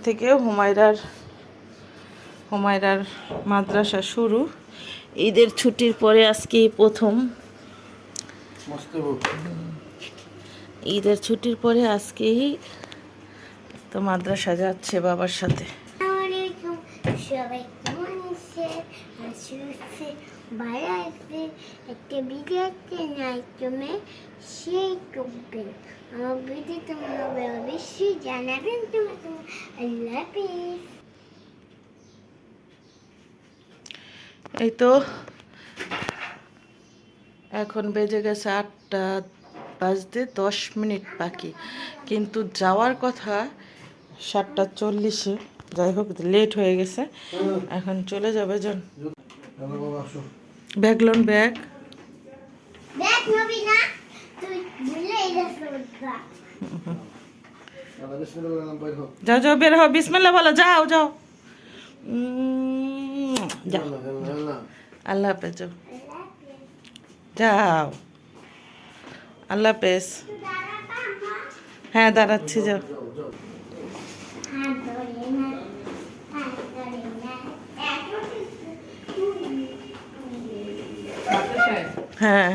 থেকে হুমায়রার মাদ্রাসা শুরু। ঈদের ছুটির পরে আজকে প্রথম, ঈদের ছুটির পরে আজকেই তো মাদ্রাসা যাচ্ছে বাবার সাথে। একটা ভিডিওতে মাধ্যমে সেই করবেন আমার ভিডিও তোমরা অবশ্যই জানাবেন। তোমার আল্লাহ হাফেজ। এই তো এখন বেজে গেছে 8টা বাজতে 10 মিনিট বাকি, কিন্তু যাওয়ার কথা 7টা 40-এ। যাই হোক লেট হয়ে গেছে, এখন চলে যাবে জন। ব্যাগ লোন ব্যাগ দেখ নবী না তুই ভুলে গেছিস। যাও যাও বের হও, বিসমিল্লাহ বলো, যাও যাও। যাও, আল্লাহ হাফেজ, যাও যাও, আল্লাহ হাফেজ। হ্যাঁ দাঁড়াচ্ছি, যাও। হ্যাঁ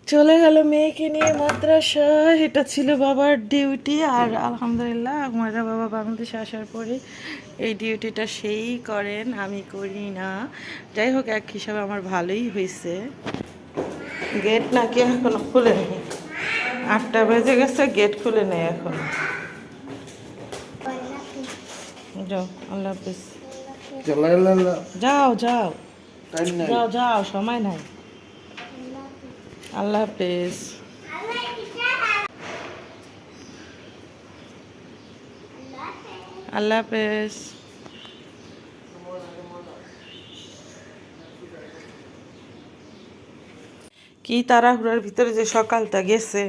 চলে গেল মেয়েকে নিয়ে মাদ্রাসা। এটা ছিল বাবার ডিউটি, আর আলহামদুলিল্লাহ আমার বাবা বাংলাদেশে আসার পরে এই ডিউটিটা সেই করেন, আমি করি না। যাই হোক এক হিসাবে আমার ভালোই হয়েছে। গেট নাকি এখনো খুলে নেই, 8টা বেজে গেছে, গেট খুলে নেই এখনো। যাও, আল্লাহ হাফিজ। যাও যাও যাও যাও, সময় নাই। আল্লাহ হাফেজ। আল্লাহ হাফেজ। কি তাড়াহুড়ার ভিতরে যে সকালটা গেছে,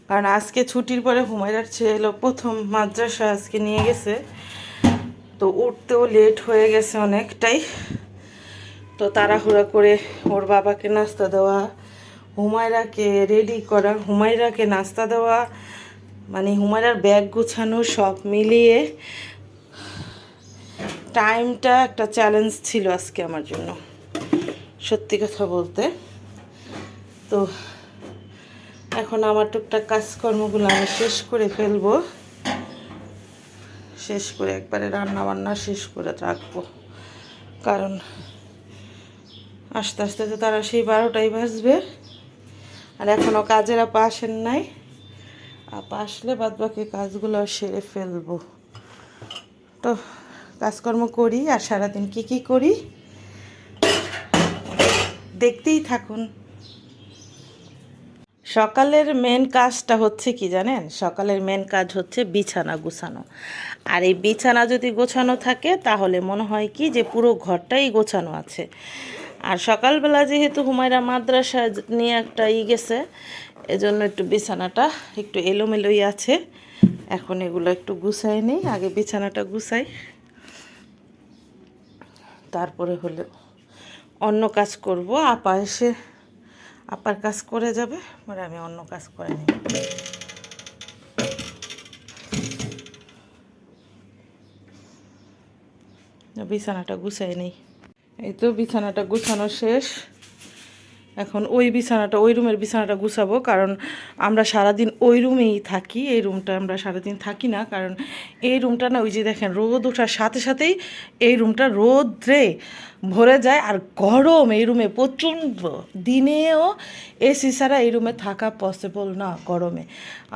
কারণ আজকে ছুটির পরে হুমায়রার ছেলে এলো প্রথম মাদ্রাসা, আজকে নিয়ে গেছে, তো উঠতেও লেট হয়ে গেছে অনেকটাই। তো তাড়াহুড়া করে ওর বাবাকে নাস্তা দেওয়া, হুমায়রাকে রেডি করা, হুমায়রাকে নাস্তা দেওয়া, মানে হুমায়রার ব্যাগ গুছানো, সব মিলিয়ে টাইমটা একটা চ্যালেঞ্জ ছিল আজকে আমার জন্য, সত্যি কথা বলতে। তো এখন আমার টুকটাক কাজকর্মগুলো আমি শেষ করে ফেলবো, শেষ করে একবারে রান্না বান্না শেষ করে রাখবো, কারণ আস্তে আস্তে তো তারা সেই 12টাই বাজবে। আর এখনও কাজের আপা আসেন নাই, আপা আসলে বাদ বাকি কাজগুলো সেরে ফেলবো। তো কাজকর্ম করি, আর সারাদিন কি করি দেখতেই থাকুন। সকালের মেন কাজটা হচ্ছে কি জানেন? সকালের মেন কাজ হচ্ছে বিছানা গুছানো। আর এই বিছানা যদি গোছানো থাকে তাহলে মনে হয় কি যে পুরো ঘরটাই গোছানো আছে। আর সকালবেলা যেহেতু হুমায়রা মাদ্রাসা নিয়ে একটা গেছে, এজন্য একটু বিছানাটা একটু এলোমেলোই আছে। এখন এগুলো একটু গুছাই নিই, আগে বিছানাটা গুছাই, তারপরে হলে অন্য কাজ করব। আপা এসে আপার কাজ করে যাবে, মানে আমি অন্য কাজ করে নিই। বিছানাটা গুছাই নেই। এই তো বিছানাটা গুছানো শেষ। এখন ওই বিছানাটা, ওই রুমের বিছানাটা গুছাবো, কারণ আমরা সারাদিন ওই রুমেই থাকি। এই রুমটা আমরা সারাদিন থাকি না, কারণ এই রুমটা না, ওই যে দেখেন রোদ ওঠার সাথে সাথেই এই রুমটা রোদ্রে ভরে যায়, আর গরম এই রুমে প্রচণ্ড। দিনেও এসি ছাড়া এই রুমে থাকা পসিবল না গরমে।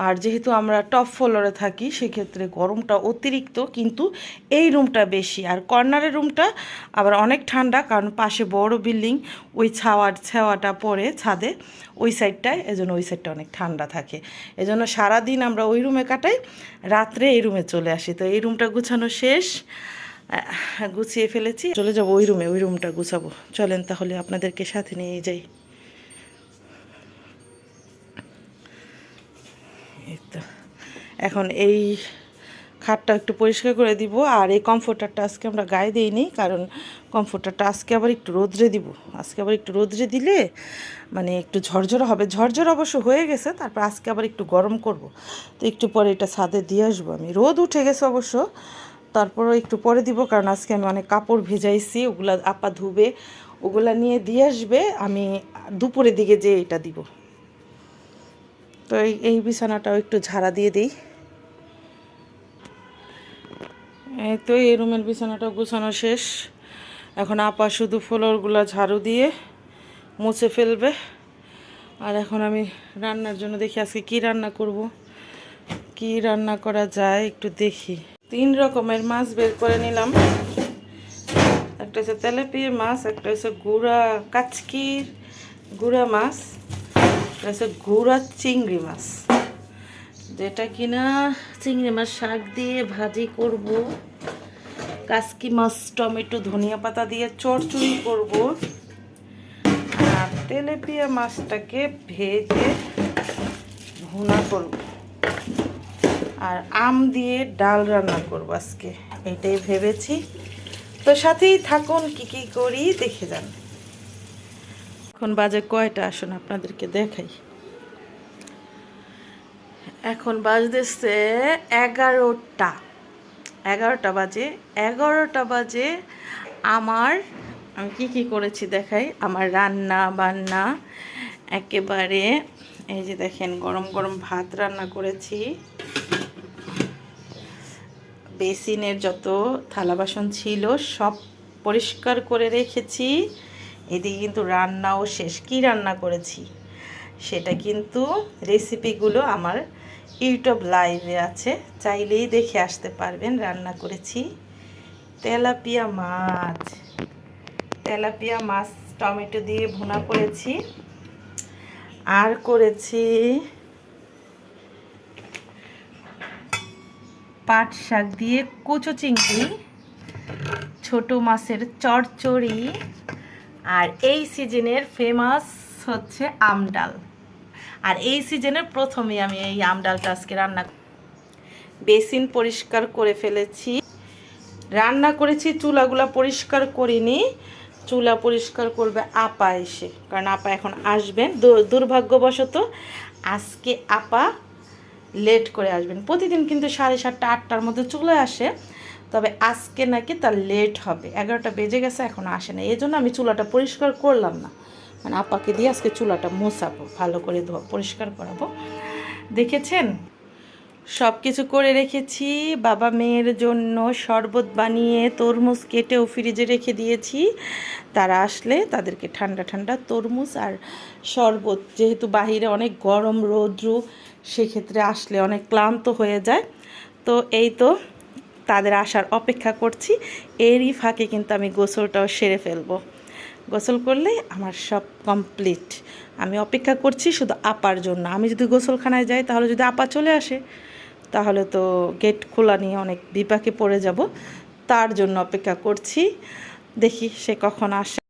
আর যেহেতু আমরা টপ ফ্লোরে থাকি সেক্ষেত্রে গরমটা অতিরিক্ত, কিন্তু এই রুমটা বেশি। আর কর্নারের রুমটা আবার অনেক ঠান্ডা, কারণ পাশে বড় বিল্ডিং, ওই ছাওয়াটা পড়ে ছাদে ওই সাইডটায়, এজন্য ওই সাইডটা অনেক ঠান্ডা থাকে। এজন্য সারাদিন আমরা ওই রুমে কাটাই, রাত্রে এই রুমে চলে আসি। তো এই রুমটা গুছানো শেষ, গুছিয়ে ফেলেছি, চলে যাবো ওই রুমে, ওই রুমটা গুছাবো। চলেন তাহলে আপনাদেরকে সাথে নিয়ে যাই। এই তো এখন এই খাটটা একটু পরিষ্কার করে দিব। আর এই কমফোর্টারটা আজকে আমরা গায়ে দিইনি, কারণ কমফোর্টারটা আজকে আবার একটু রোদ্রে দিব। আজকে আবার একটু রোদ্রে দিলে মানে একটু ঝরঝরে হবে। ঝরঝর অবশ্য হয়ে গেছে, তারপর আজকে আবার একটু গরম করব। তো একটু পরে এটা ছাদে দিয়ে আসবো আমি। রোদ উঠে গেছে অবশ্য, তারপরও একটু পরে দিব, কারণ আজকে আমি অনেক কাপড় ভেজাইছি, ওগুলা আপা ধুবে, ওগুলা নিয়ে দিয়ে আসবে। আমি দুপুরের দিকে যেয়ে এটা দিব। তো এই বিছানাটাও একটু ঝাড়া দিয়ে দিই। এই তো এই রুমের বিছানাটা গুছানো শেষ। এখন আপা শুধু ফ্লোরগুলো ঝাড়ু দিয়ে মুছে ফেলবে। আর এখন আমি রান্নার জন্য দেখি আজকে কি রান্না করব, কি রান্না করা যায় একটু দেখি। 3 রকমের মাছ বের করে নিলাম। একটা হচ্ছে তেলাপিয়া মাছ, একটা হচ্ছে গুড়া কাচকির গুড়া মাছ, একটা হচ্ছে গুড়া চিংড়ি মাছ, যেটা কিনা চিংড়ি মাছ শাক দিয়ে ভাজি করব, কাচকি মাছ টমেটো ধনিয়া পাতা দিয়ে চড়চড়ি করব, আর তেলাপিয়া মাছটাকে ভেজে ভুনা করব, আর আম দিয়ে ডাল রান্না করব আজকে, এটাই ভেবেছি। তো সাথেই থাকুন, কি কি করি দেখে যান। এখন বাজে কয়টা আসুন আপনাদেরকে দেখাই। এখন বাজতেছে 11টা। 11টা বাজে। 11টা বাজে। আমি কি করেছি দেখাই। আমার রান্না বান্না একেবারে, এই যে দেখেন গরম গরম ভাত রান্না করেছি। বেসিনের যত থালা বাসন ছিল সব পরিষ্কার করে রেখেছি। এদিকে কিন্তু রান্নাও শেষ। কি রান্না করেছি সেটা কিন্তু রেসিপিগুলো আমার ইউটিউব লাইভে আছে, চাইলেই দেখে আসতে পারবেন। রান্না করেছি তেলাপিয়া মাছ টমেটো দিয়ে ভুনা করেছি, আর করেছি পাট শাক দিয়ে কুচো চিংড়ি, ছোট মাছের চড়চড়ি, আর এই সিজনের ফেমাস হচ্ছে আম ডাল। আর এই সিজনের প্রথমেই আমি এই আম ডালটা আজকে রান্না। বেসিন পরিষ্কার করে ফেলেছি, রান্না করেছি। চুলাগুলা পরিষ্কার করিনি, চুলা পরিষ্কার করবে আপা এসে, কারণ আপা এখন আসবেন। দুর্ভাগ্যবশত আজকে আপা লেট করে আসবেন। প্রতিদিন কিন্তু 7:30 8টার মধ্যে চলে আসে, তবে আজকে নাকি তার লেট হবে। 11টা বেজে গেছে, এখন আসে না। এই জন্য আমি চুলাটা পরিষ্কার করলাম না, মানে আপাকে দিয়ে আজকে চুলাটা মোছাবো, ভালো করে পরিষ্কার করাবো। দেখেছেন সব কিছু করে রেখেছি। বাবা মেয়ের জন্য শরবত বানিয়ে তরমুজ কেটেও ফ্রিজে রেখে দিয়েছি। তারা আসলে তাদেরকে ঠান্ডা ঠান্ডা তরমুজ আর শরবত, যেহেতু বাহিরে অনেক গরম রৌদ্র, সেক্ষেত্রে আসলে অনেক ক্লান্ত হয়ে যায়। তো এই তো তাদের আসার অপেক্ষা করছি। এরই ফাঁকে কিন্তু আমি গোসলটাও সেরে ফেলবো। গোসল করলে আমার সব কমপ্লিট। আমি অপেক্ষা করছি শুধু আপার জন্য। আমি যদি গোসলখানায় যাই, তাহলে যদি আপা চলে আসে, তাহলে তো গেট খোলা নিয়ে অনেক বিপাকে পড়ে যাব। তার জন্য অপেক্ষা করছি, দেখি সে কখন আসে।